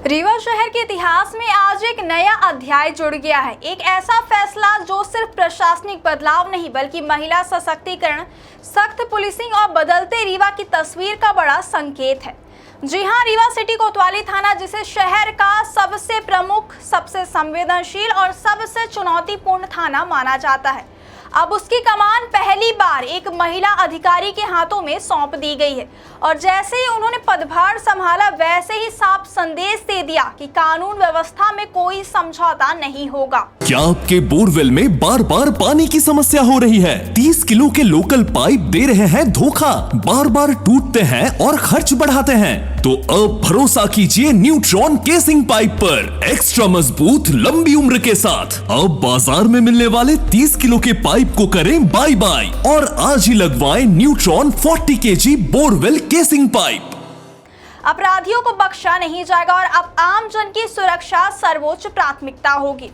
रीवा शहर के इतिहास में आज एक नया अध्याय जुड़ गया है। एक ऐसा फैसला जो सिर्फ प्रशासनिक बदलाव नहीं बल्कि महिला सशक्तिकरण, सख्त पुलिसिंग और बदलते रीवा की तस्वीर का बड़ा संकेत है। जी हां, रीवा सिटी कोतवाली थाना, जिसे शहर का सबसे प्रमुख, सबसे संवेदनशील और सबसे चुनौतीपूर्ण थाना माना जाता है, अब उसकी कमान पहली बार एक महिला अधिकारी के हाथों में सौंप दी गई है। और जैसे ही उन्होंने पदभार संभाला, वैसे ही साफ संदेश दे दिया कि कानून व्यवस्था में कोई समझौता नहीं होगा। क्या आपके बोरवेल में बार बार पानी की समस्या हो रही है? 30 किलो के लोकल पाइप दे रहे हैं धोखा, बार बार टूटते हैं और खर्च बढ़ाते हैं? तो अब भरोसा कीजिए न्यूट्रॉन केसिंग पाइप पर। एक्स्ट्रा मजबूत, लंबी उम्र के साथ अब बाजार में मिलने वाले 30 किलो के पाइप को करें बाय बाय और आज ही लगवाएं neutron 40 kg borewell casing pipe. अपराधियों को बख्शा नहीं जाएगा और अब आम जन की सुरक्षा सर्वोच्च प्राथमिकता होगी।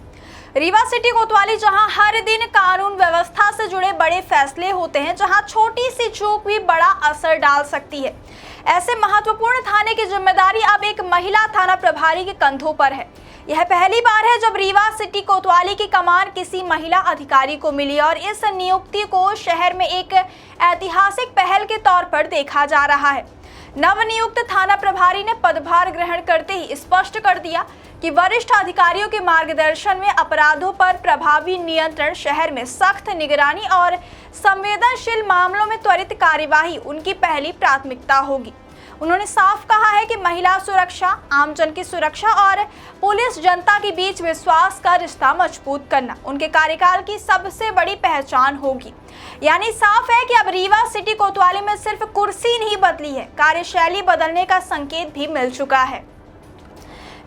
रीवा सिटी कोतवाली, जहां हर दिन कानून व्यवस्था से जुड़े बड़े फैसले होते हैं, जहां छोटी सी चूक भी बड़ा असर डाल सकती है, ऐसे महत्वपूर्ण थाने की जिम्मेदारी अब एक महिला थाना प्रभारी के कंधों पर है। यह पहली बार है जब रीवा सिटी कोतवाली की कमान किसी महिला अधिकारी को मिली और इस नियुक्ति को शहर में एक ऐतिहासिक पहल के तौर पर देखा जा रहा है। नवनियुक्त थाना प्रभारी ने पदभार ग्रहण करते ही स्पष्ट कर दिया कि वरिष्ठ अधिकारियों के मार्गदर्शन में अपराधों पर प्रभावी नियंत्रण, शहर में सख्त निगरानी और संवेदनशील मामलों में त्वरित कार्यवाही उनकी पहली प्राथमिकता होगी। उन्होंने साफ कहा है कि महिला सुरक्षा, आमजन की सुरक्षा और पुलिस जनता के बीच विश्वास का रिश्ता मजबूत करना उनके कार्यकाल की सबसे बड़ी पहचान होगी। यानी साफ है कि अब रीवा सिटी कोतवाली में सिर्फ कुर्सी नहीं बदली है, कार्यशैली बदलने का संकेत भी मिल चुका है।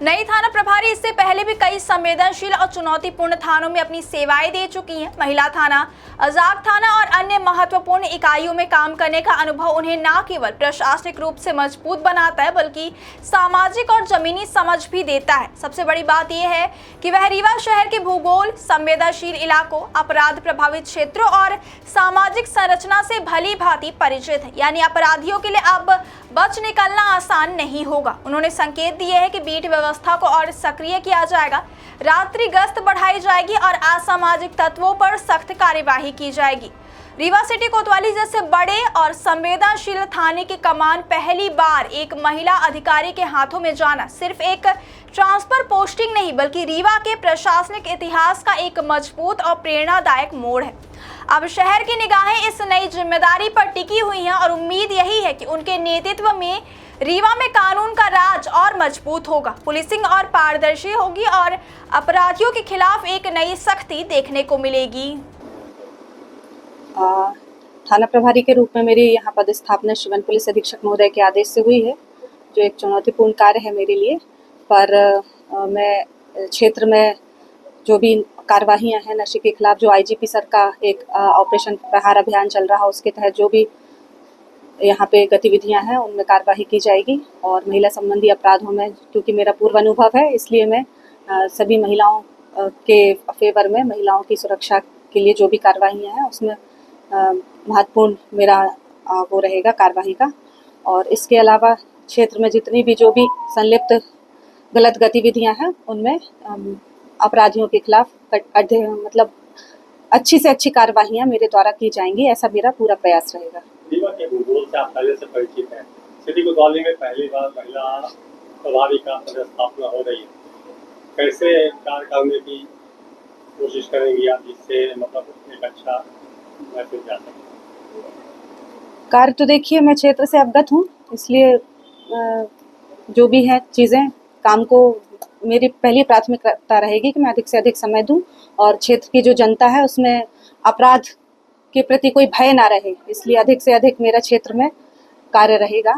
नई थाना प्रभारी इससे पहले भी कई संवेदनशील और चुनौतीपूर्ण थानों में अपनी सेवाएं दे चुकी हैं। महिला थाना, आजाद थाना और अन्य महत्वपूर्ण इकाइयों में काम करने का अनुभव उन्हें न केवल प्रशासनिक रूप से मजबूत बनाता है बल्कि सामाजिक और जमीनी समझ भी देता है। सबसे बड़ी बात यह है कि वह रीवा शहर के भूगोल, संवेदनशील इलाकों, अपराध प्रभावित क्षेत्रों और सामाजिक संरचना से भली भांति परिचित है। यानी अपराधियों के लिए अब बच निकलना आसान नहीं होगा। उन्होंने संकेत दिए हैं कि बीट व्यवस्था को और सक्रिय किया जाएगा, रात्रि गश्त बढ़ाई जाएगी और असामाजिक तत्वों पर सख्त कार्यवाही की जाएगी। रीवा सिटी कोतवाली जैसे बड़े और संवेदनशील थाने की कमान पहली बार एक महिला अधिकारी के हाथों में जाना सिर्फ एक ट्रांसफर पोस्टिंग नहीं बल्कि रीवा के प्रशासनिक इतिहास का एक मजबूत और प्रेरणादायक मोड़ है। अब शहर की निगाहें इस नई जिम्मेदारी पर टिकी हुई हैं और उम्मीद यही है कि उनके नेतृत्व में रीवा में कानून का राज और मजबूत होगा, पुलिसिंग और पारदर्शी होगी और अपराधियों के खिलाफ एक नई सख्ती देखने को मिलेगी। थाना प्रभारी के रूप में मेरी यहाँ पदस्थापना शिवन पुलिस अधीक्षक महोदय के आदेश से हुई है, जो एक चुनौतीपूर्ण कार्य है मेरे लिए। पर मैं क्षेत्र में जो भी कार्रवाइयाँ हैं नशे के खिलाफ, जो आईजीपी सर का एक ऑपरेशन प्रहार अभियान चल रहा है, उसके तहत जो भी यहाँ पे गतिविधियाँ हैं उनमें कार्रवाई की जाएगी। और महिला संबंधी अपराधों में, क्योंकि मेरा पूर्व अनुभव है, इसलिए मैं सभी महिलाओं के फेवर में, महिलाओं की सुरक्षा के लिए जो भी कार्रवाइयाँ हैं उसमें महत्वपूर्ण मेरा वो रहेगा कार्रवाई का। और इसके अलावा क्षेत्र में जितनी भी जो भी संलिप्त गलत गतिविधियां हैं उनमें अपराधियों के खिलाफ मतलब अच्छी से अच्छी कार्रवाइयां मेरे द्वारा की जाएंगी, ऐसा मेरा पूरा प्रयास रहेगा। रीवा के भूगोल से आप पहले से परिचित हैं। सिटी कोतवाली में पहली बार महिला प्रभारी का पदस्थापना हो रही है, कैसे कार्य करने की कोशिश करेंगी आप, जिससे मतलब एक अच्छा मैसेज जा सके? कार्य तो देखिए, मैं क्षेत्र से अवगत हूँ, इसलिए जो भी है चीज़ें, काम को मेरी पहली प्राथमिकता रहेगी कि मैं अधिक से अधिक समय दूं और क्षेत्र की जो जनता है उसमें अपराध के प्रति कोई भय ना रहे, इसलिए अधिक से अधिक मेरा क्षेत्र में कार्य रहेगा।